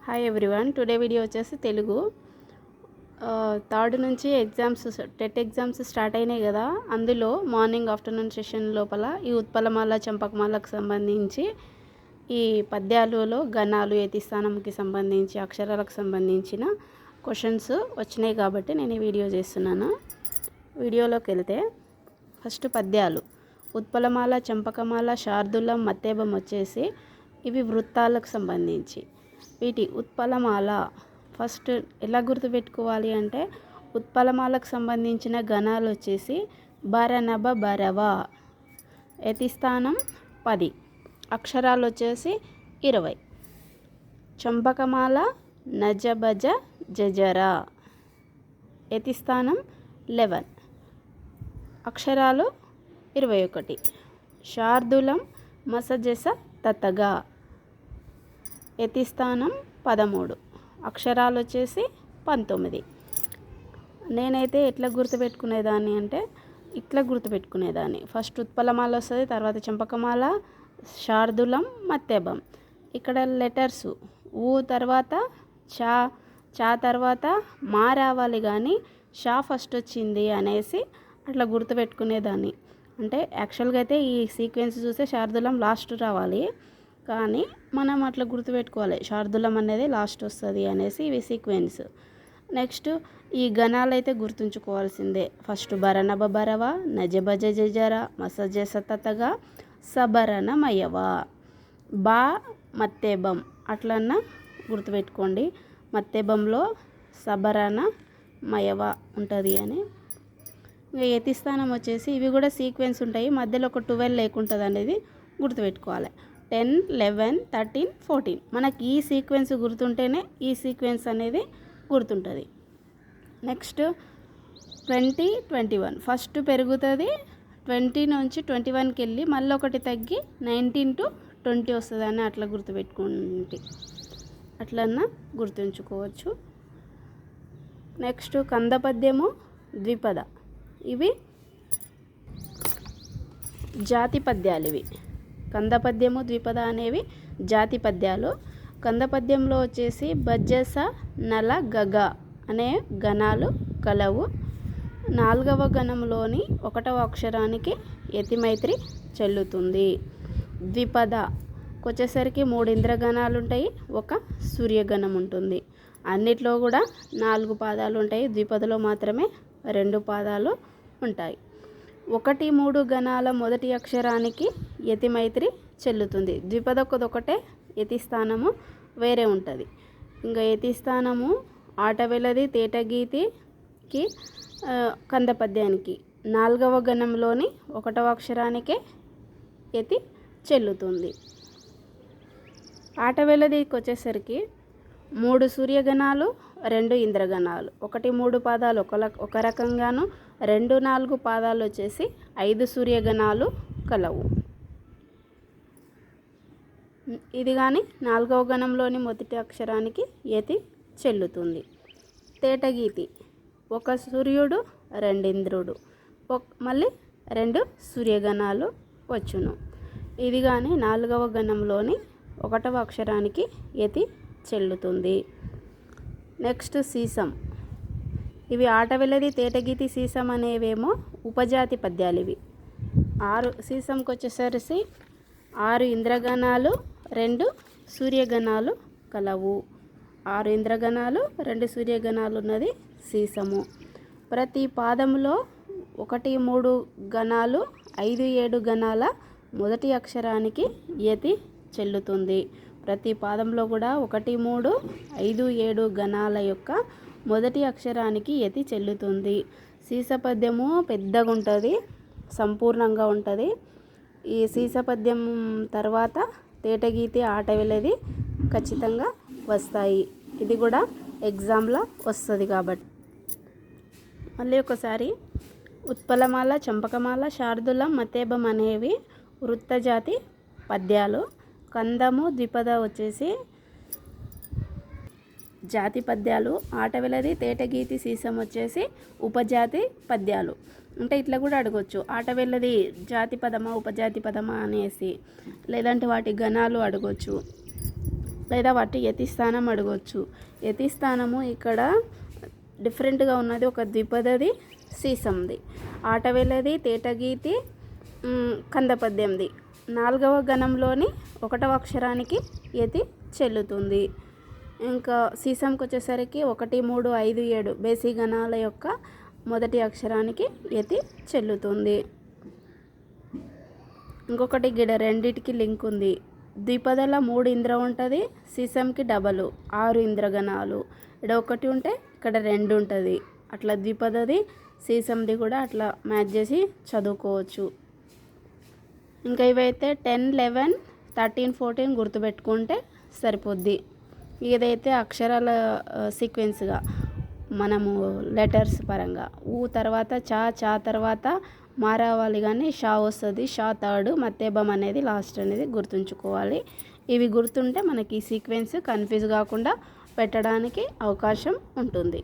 Hi everyone, today video వచ్చేసి Telugu. Third నుంచి TET exams start అయినాయి కదా. అందులో మార్నింగ్ ఆఫ్టర్నూన్ సెషన్ లోపల ఈ ఉత్పలమాల చంపకమాలకు సంబంధించి ఈ పద్యాలలో గణాలు యతిస్థానంకి సంబంధించి అక్షరాలకు సంబంధించిన క్వశ్చన్స్ వచ్చినాయి కాబట్టి నేను ఈ వీడియో చేస్తున్నాను. వీడియోలోకి వెళ్తే ఫస్ట్ పద్యాలు. ఉత్పలమాల చంపకమాల శార్దూలం మత్తేబం వచ్చేసి ఇవి వృత్తాలకు సంబంధించి. వీటి ఉత్పలమాల ఫస్ట్ ఎలా గుర్తుపెట్టుకోవాలి అంటే ఉత్పలమాలకు సంబంధించిన గణాలు వచ్చేసి బరనబ బరవ, యతిస్థానం 10, అక్షరాలు వచ్చేసి 20. చంపకమాల నజబజ జజర, యతిస్థానం 11, అక్షరాలు 21. శార్దూలం మసజస తతగా, యతిస్థానం 13, అక్షరాలు వచ్చేసి 19. నేనైతే ఎట్లా గుర్తుపెట్టుకునేదాన్ని అంటే ఇట్లా గుర్తుపెట్టుకునేదాన్ని. ఫస్ట్ ఉత్పలమాల వస్తుంది, తర్వాత చంపకమాల, శార్దూలం, మత్తేబం. ఇక్కడ లెటర్స్ ఊ తర్వాత చా తర్వాత మా రావాలి, కానీ షా ఫస్ట్ వచ్చింది అనేసి అట్లా గుర్తుపెట్టుకునేదాన్ని. అంటే యాక్చువల్గా అయితే ఈ సీక్వెన్స్ చూస్తే శార్దూలం లాస్ట్ రావాలి, కానీ మనం అట్లా గుర్తుపెట్టుకోవాలి శార్దూలం అనేది లాస్ట్ వస్తుంది అనేసి ఇవి సీక్వెన్స్. నెక్స్ట్ ఈ గణాలు అయితే గుర్తుంచుకోవాల్సిందే. ఫస్ట్ బరనబ బరవ, నజబజ జజర, మసజస తతగా, సబరన మయవ, బా మత్తేబం అట్లన్నా గుర్తుపెట్టుకోండి. మత్తేబంలో సబరన మయవ ఉంటుంది అని. ఇంకా యతిస్థానం వచ్చేసి ఇవి కూడా సీక్వెన్స్ ఉంటాయి, మధ్యలో ఒక 12 లేకుంటుంది అనేది గుర్తుపెట్టుకోవాలి. 10, 11, 13, 14 మనకి ఈ సీక్వెన్స్ గుర్తుంటేనే ఈ సీక్వెన్స్ అనేది గుర్తుంటుంది. నెక్స్ట్ 20, 21 ఫస్ట్ పెరుగుతుంది, 20 నుంచి 21కి వెళ్ళి మళ్ళీ ఒకటి తగ్గి 19 to 20 వస్తుంది అని అట్లా గుర్తుపెట్టుకోండి, అట్లన్నా గుర్తుంచుకోవచ్చు. నెక్స్ట్ కందపద్యము, ద్విపద, ఇవి జాతి పద్యాలు. ఇవి కందపద్యము, ద్విపద అనేవి జాతి పద్యాలు. కందపద్యంలో వచ్చేసి బజ్జస నల గగ అనే గణాలు కలవు. 4వ గణంలోని 1వ అక్షరానికి యతిమైత్రి చెల్లుతుంది. ద్విపదకు వచ్చేసరికి 3 ఇంద్రగణాలు ఉంటాయి, 1 సూర్యగణం ఉంటుంది. అన్నిట్లో కూడా 4 పాదాలు ఉంటాయి, ద్విపదలో మాత్రమే 2 పాదాలు ఉంటాయి. 1, 3 గణాల మొదటి అక్షరానికి యతిమైత్రి చెల్లుతుంది. ద్విపదకొకటే యతిస్థానము వేరే ఉంటుంది. ఇంకా యతిస్థానము ఆటవెలది తేటగీతికి కందపద్యానికి 4వ గణంలోని 1వ అక్షరానికే యతి చెల్లుతుంది. ఆటవెలదికి వచ్చేసరికి 3 సూర్యగణాలు, 2 ఇంద్రగణాలు, 1, 3 పాదాలు ఒక రకంగాను, 2, 4 పాదాలు వచ్చేసి 5 సూర్యగణాలు కలవు. ఇది కానీ 4వ గణంలోని మొదటి అక్షరానికి యతి చెల్లుతుంది. తేటగీతి 1 సూర్యుడు, 2 ఇంద్రుడు, మళ్ళీ 2 సూర్యగణాలు వచ్చును. ఇది కానీ 4వ గణంలోని 1వ అక్షరానికి యతి చెల్లుతుంది. Next sesame. ఇవి ఆటవెలది తేటగీతి సీసం అనేవేమో ఉపజాతి పద్యాలు. ఇవి 6 సీసంకి వచ్చేసరికి 6 ఇంద్రగణాలు, 2 సూర్యగణాలు కలవు. 6 ఇంద్రగణాలు, 2 సూర్యగణాలు ఉన్నది సీసము. ప్రతి పాదములో 1, 3 గణాలు, 5, 7 గణాల మొదటి అక్షరానికి యతి చెల్లుతుంది. ప్రతి పాదంలో కూడా 1, 3, 5, 7 గణాల యొక్క మొదటి అక్షరానికి యతి చెల్లుతుంది. సీసపద్యము పెద్దగా ఉంటుంది, సంపూర్ణంగా ఉంటుంది. ఈ సీసపద్యం తర్వాత తేటగీతి, ఆటవెలది ఖచ్చితంగా వస్తాయి. ఇది కూడా ఎగ్జామ్లో వస్తుంది కాబట్టి. మళ్ళీ ఒకసారి ఉత్పలమాల, చంపకమాల, శార్దూలం, మత్తేబం అనేవి వృత్తజాతి పద్యాలు. కందము, ద్విపద వచ్చేసి జాతి పద్యాలు. ఆటవెలది తేటగీతి సీసం వచ్చేసి ఉపజాతి పద్యాలు. అంటే ఇట్లా కూడా అడగొచ్చు, ఆటవెలది జాతి పదమా ఉపజాతి పదమా అనేసి, లేదంటే వాటి గణాలు అడగొచ్చు. లేదా వాటి యతిస్థానం అడగవచ్చు. యతిస్థానము ఇక్కడ డిఫరెంట్గా ఉన్నది. ఒక ద్విపదది, సీసంది, ఆటవేలది, తేటగీతి, కందపద్యంది. 4వ గణంలోని 1వ అక్షరానికి యతి చెల్లుతుంది. ఇంకా సీసంకి వచ్చేసరికి 1, 3, 5, 7 బేసి గణాల యొక్క మొదటి అక్షరానికి యతి చెల్లుతుంది. ఇంకొకటి గిడ రెండిటికి లింక్ ఉంది. ద్విపదల 3 ఇంద్ర ఉంటుంది, సీసంకి డబలు 6 ఇంద్రగణాలు. ఇక్కడ 1 ఉంటే ఇక్కడ 2 ఉంటుంది. అట్లా ద్విపదది సీసంది కూడా అట్లా మ్యాచ్ చేసి చదువుకోవచ్చు. ఇంకా ఇవైతే 10, 11, 13, 14 గుర్తుపెట్టుకుంటే సరిపోద్ది. ఏదైతే అక్షరాల సీక్వెన్స్గా మనము లెటర్స్ పరంగా తర్వాత చా తర్వాత మా రావాలి, కానీ షా వస్తుంది. షా థర్డ్, మత్తేబం అనేది లాస్ట్ అనేది గుర్తుంచుకోవాలి. ఇవి గుర్తుంటే మనకి ఈ సీక్వెన్స్ కన్ఫ్యూజ్ కాకుండా పెట్టడానికి అవకాశం ఉంటుంది.